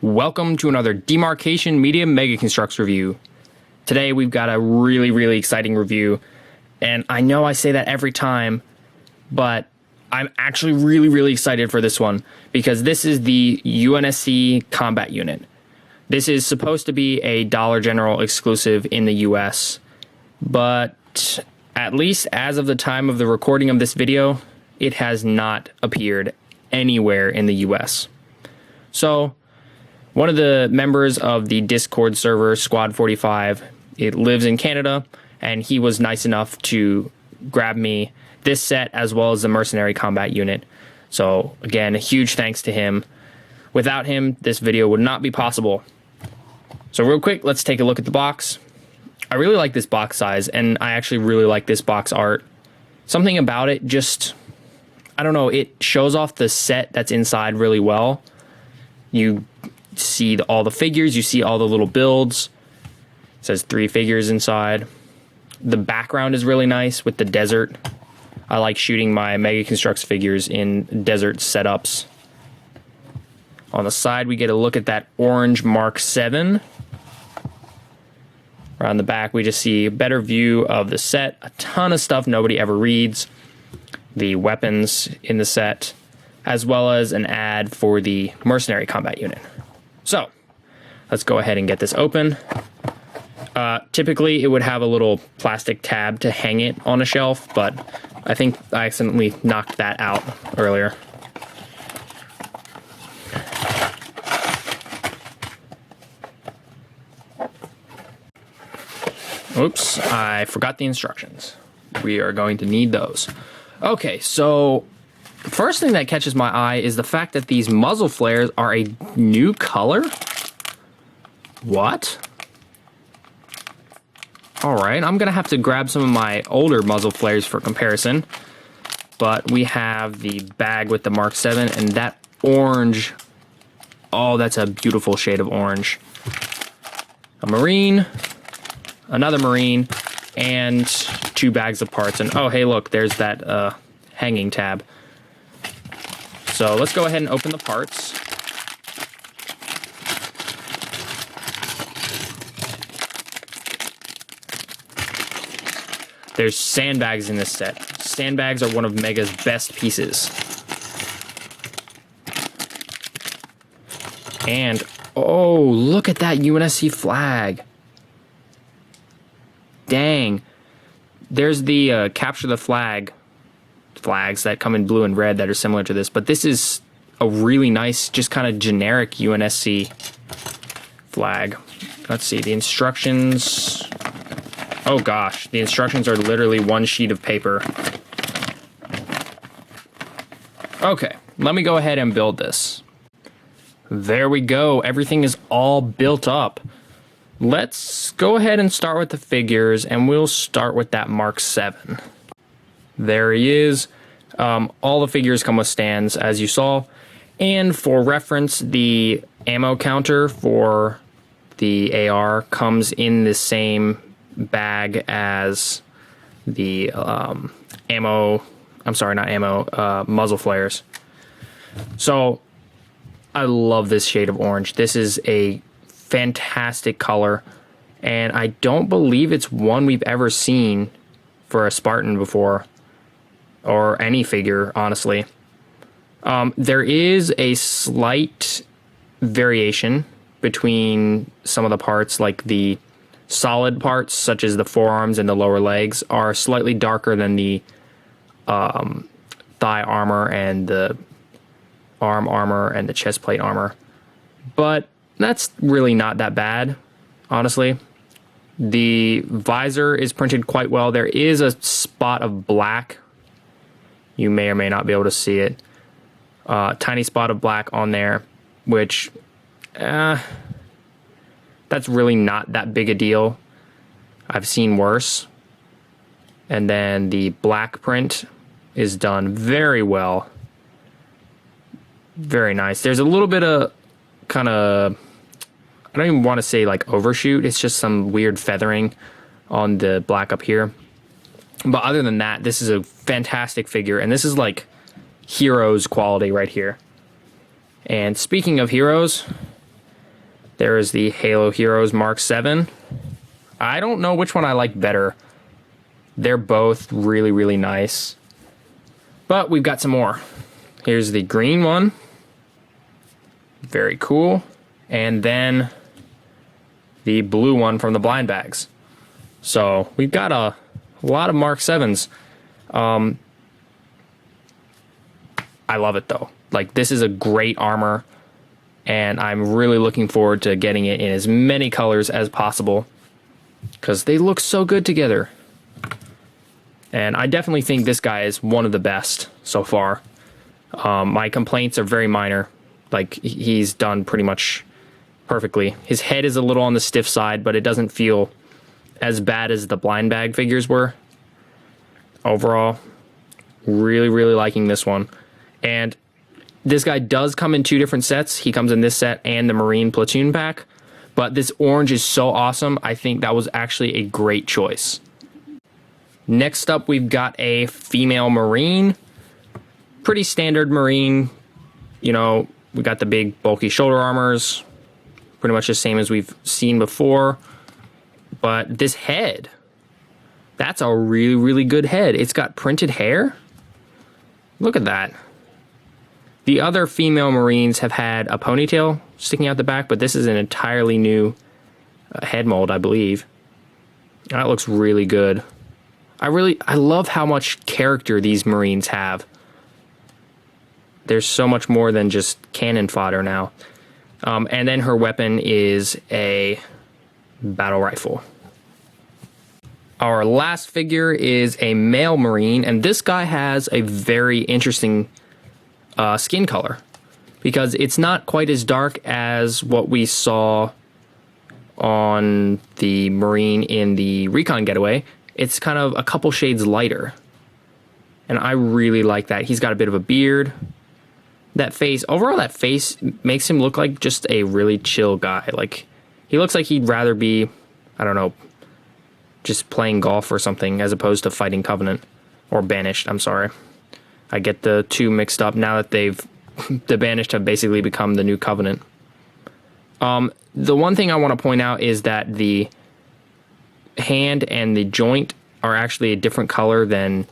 Welcome to another Demarcation Media Mega Construx review. Today we've got a really exciting review, and I know I say that every time, but I'm actually really excited for this one because this is the UNSC combat unit. This is supposed to be a Dollar General exclusive in the US, but at least as of the time of the recording of this video, it has not appeared anywhere in the US. So, one of the members of the Discord server, Squad 45, it lives in Canada, and he was nice enough to grab me this set as well as the Mercenary Combat Unit. So, again, a huge thanks to him. Without him, this video would not be possible. So real quick, let's take a look at the box. I really like this box size, and I actually really like this box art. Something about it just, I don't know, it shows off the set that's inside really well. You see all the figures, you see all the little builds. It says 3 figures inside. The background is really nice with the desert. I like shooting my Mega Construx figures in desert setups. On the side, we get a look at that orange Mark 7. Around the back, we just see a better view of the set. A ton of stuff nobody ever reads. The weapons in the set, as well as an ad for the Mercenary Combat Unit. So, let's go ahead and get this open. Typically, it would have a little plastic tab to hang it on a shelf, but I think I accidentally knocked that out earlier. Oops, I forgot the instructions. We are going to need those. Okay, so the first thing that catches my eye is the fact that these muzzle flares are a new color. What? Alright, I'm going to have to grab some of my older muzzle flares for comparison. But we have the bag with the Mark 7 and that orange. Oh, that's a beautiful shade of orange. A Marine, another Marine, and 2 bags of parts. And oh, hey, look, there's that hanging tab. So let's go ahead and open the parts. There's sandbags in this set. Sandbags are one of Mega's best pieces. And, oh, look at that UNSC flag. Dang. There's the capture the flag flags that come in blue and red that are similar to this, but this is a really nice, just kind of generic UNSC flag. Let's see, the instructions. Oh gosh, the instructions are literally one sheet of paper. Okay, let me go ahead and build this. There we go, everything is all built up. Let's go ahead and start with the figures, and we'll start with that Mark 7. There he is. All the figures come with stands, as you saw. And for reference, the ammo counter for the AR comes in the same bag as the muzzle flares. So, I love this shade of orange. This is a fantastic color, and I don't believe it's one we've ever seen for a Spartan before, or any figure, honestly. There is a slight variation between some of the parts, like the solid parts, such as the forearms and the lower legs, are slightly darker than the thigh armor and the arm armor and the chest plate armor. But that's really not that bad, honestly. The visor is printed quite well. There is a spot of black. You may or may not be able to see it. Tiny spot of black on there, which that's really not that big a deal. I've seen worse. And then the black print is done very well. Very nice. There's a little bit of kind of, I don't even want to say like overshoot. It's just some weird feathering on the black up here. But other than that, this is a fantastic figure. And this is like Heroes quality right here. And speaking of heroes, There is the Halo Heroes Mark 7. I don't know which one I like better. They're both really, really nice. But we've got some more. Here's the green one. Very cool. And then the blue one from the blind bags. So we've got a lot of Mark 7s. I love it though. Like, this is a great armor, and I'm really looking forward to getting it in as many colors as possible because they look so good together. And I definitely think this guy is one of the best so far. My complaints are very minor. Like, he's done pretty much perfectly. His head is a little on the stiff side, but it doesn't feel as bad as the blind bag figures were. Overall, really, really liking this one. And this guy does come in two different sets. He comes in this set and the Marine Platoon pack. But this orange is so awesome. I think that was actually a great choice. Next up, we've got a female Marine. Pretty standard Marine. You know, we got the big bulky shoulder armors. Pretty much the same as we've seen before. But this head, that's a really, really good head. It's got printed hair. Look at that. The other female Marines have had a ponytail sticking out the back, but this is an entirely new head mold, I believe. That looks really good. I love how much character these Marines have. There's so much more than just cannon fodder now. And then her weapon is a battle rifle. Our last figure is a male Marine, and this guy has a very interesting skin color because it's not quite as dark as what we saw on the Marine in the Recon Getaway. It's kind of a couple shades lighter, and I really like that. He's got a bit of a beard. That face, overall, that face makes him look like just a really chill guy. Like, he looks like he'd rather be, I don't know, just playing golf or something as opposed to fighting Covenant or Banished. I'm sorry. I get the two mixed up now that the Banished have basically become the new Covenant. The one thing I want to point out is that the hand and the joint are actually a different color than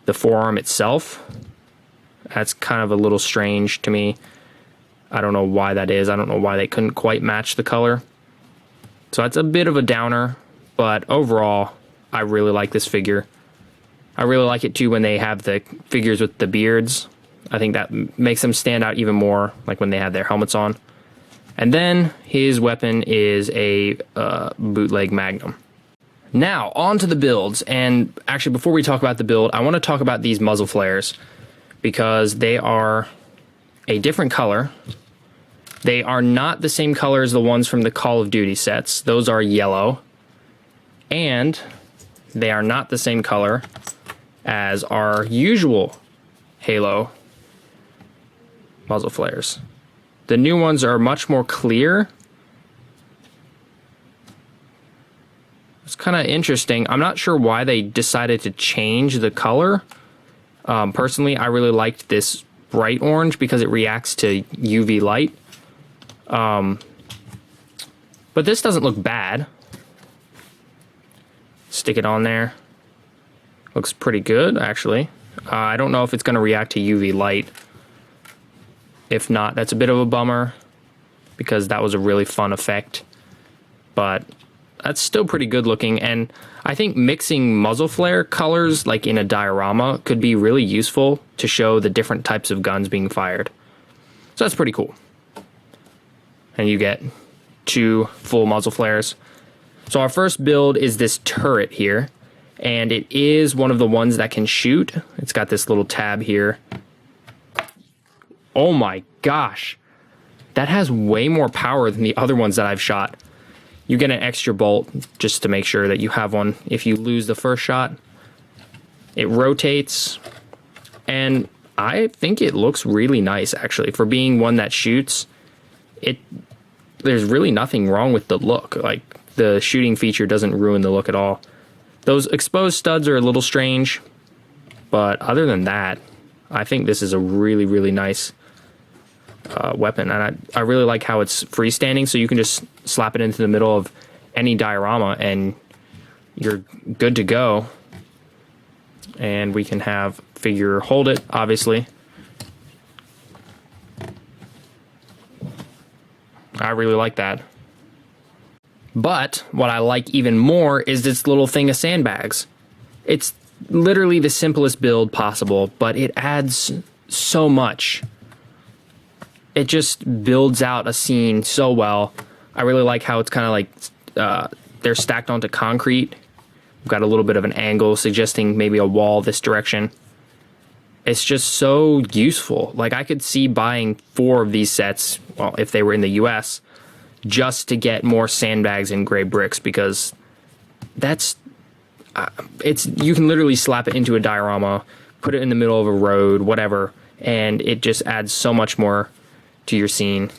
the forearm itself. That's kind of a little strange to me. I don't know why that is. I don't know why they couldn't quite match the color. So that's a bit of a downer, but overall, I really like this figure. I really like it too when they have the figures with the beards. I think that makes them stand out even more, like when they have their helmets on. And then his weapon is a bootleg Magnum. Now, on to the builds. And actually, before we talk about the build, I want to talk about these Muzzle Flares because they are a different color. They are not the same color as the ones from the Call of Duty sets. Those are yellow. And they are not the same color as our usual Halo Muzzle Flares. The new ones are much more clear. It's kind of interesting. I'm not sure why they decided to change the color. Personally, I really liked this bright orange because it reacts to UV light. But this doesn't look bad. Stick it on there. Looks pretty good, actually. I don't know if it's going to react to UV light. If not, that's a bit of a bummer because that was a really fun effect. But that's still pretty good looking, and I think mixing muzzle flare colors like in a diorama could be really useful to show the different types of guns being fired. So that's pretty cool. And you get two full muzzle flares. So our first build is this turret here, and it is one of the ones that can shoot. It's got this little tab here. Oh my gosh, that has way more power than the other ones that I've shot. You get an extra bolt just to make sure that you have one if you lose the first shot. It rotates, and I think it looks really nice, actually. For being one that shoots, there's really nothing wrong with the look. Like, the shooting feature doesn't ruin the look at all. Those exposed studs are a little strange, but other than that, I think this is a really, really nice weapon, and I really like how it's freestanding, so you can just slap it into the middle of any diorama and you're good to go. And we can have figure hold it, obviously. I really like that. But what I like even more is this little thing of sandbags. It's literally the simplest build possible, but it adds so much. It just builds out a scene so well. I really like how it's kind of like they're stacked onto concrete. We've got a little bit of an angle suggesting maybe a wall this direction. It's just so useful. Like, I could see buying 4 of these sets, well, if they were in the US, just to get more sandbags and gray bricks, because that's you can literally slap it into a diorama, put it in the middle of a road, whatever, and it just adds so much more to your scene.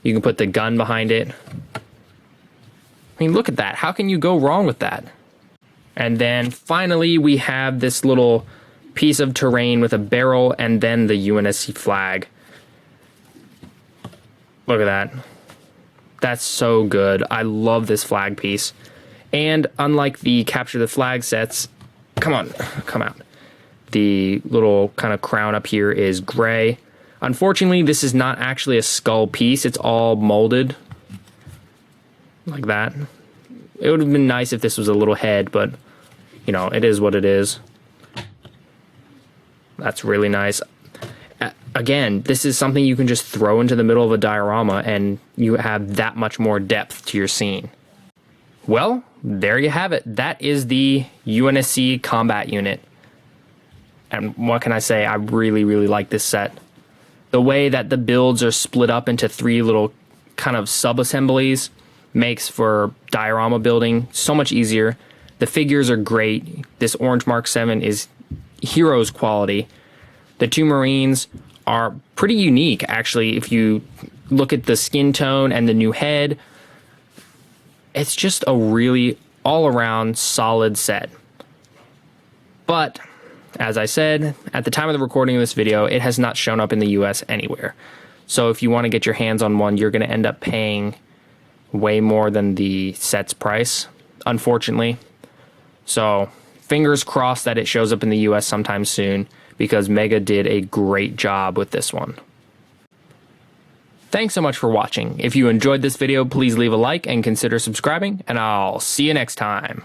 You can put the gun behind it. I mean, look at that. How can you go wrong with that? And then finally, we have this little piece of terrain with a barrel and then the UNSC flag. Look at that. That's so good. I love this flag piece. And unlike the capture the flag sets, come out. The little kind of crown up here is gray. Unfortunately, this is not actually a skull piece. It's all molded like that. It would have been nice if this was a little head, but you know, it is what it is. That's really nice. Again, this is something you can just throw into the middle of a diorama and you have that much more depth to your scene. Well, there you have it. That is the UNSC combat unit. And what can I say? I really, really like this set. The way that the builds are split up into 3 little kind of sub-assemblies makes for diorama building so much easier. The figures are great. This Orange Mark 7 is heroes quality. The 2 Marines are pretty unique, actually. If you look at the skin tone and the new head, it's just a really all-around solid set. But as I said, at the time of the recording of this video, it has not shown up in the US anywhere. So if you want to get your hands on one, you're going to end up paying way more than the set's price, unfortunately. So fingers crossed that it shows up in the US sometime soon, because Mega did a great job with this one. Thanks so much for watching. If you enjoyed this video, please leave a like and consider subscribing, and I'll see you next time.